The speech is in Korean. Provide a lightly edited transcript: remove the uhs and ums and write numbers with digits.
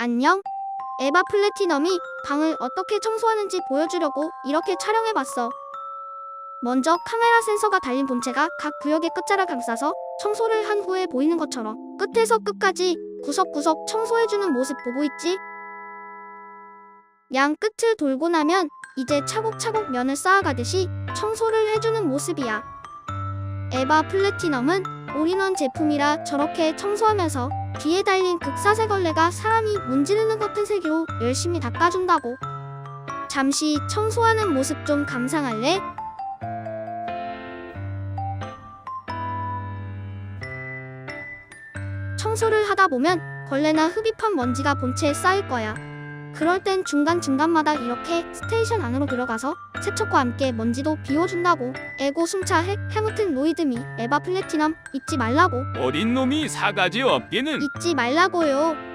안녕. 에바 플래티넘이 방을 어떻게 청소하는지 보여주려고 이렇게 촬영해봤어. 먼저 카메라 센서가 달린 본체가 각 구역의 끝자락 감싸서 청소를 한 후에 보이는 것처럼 끝에서 끝까지 구석구석 청소해주는 모습 보고 있지? 양 끝을 돌고 나면 이제 차곡차곡 면을 쌓아가듯이 청소를 해주는 모습이야. 에바 플래티넘은 올인원 제품이라 저렇게 청소하면서 뒤에 달린 극사색걸레가 사람이 문지르는 것 같은 세기로 열심히 닦아준다고. 잠시 청소하는 모습 좀 감상할래? 청소를 하다 보면 걸레나 흡입한 먼지가 본체에 쌓일 거야. 그럴 땐 중간중간마다 이렇게 스테이션 안으로 들어가서 세척과 함께 먼지도 비워준다고. 에고 숨차 해무튼 로이드미 에바 플래티넘 잊지 말라고. 어린 놈이 사가지 없기는. 잊지 말라고요.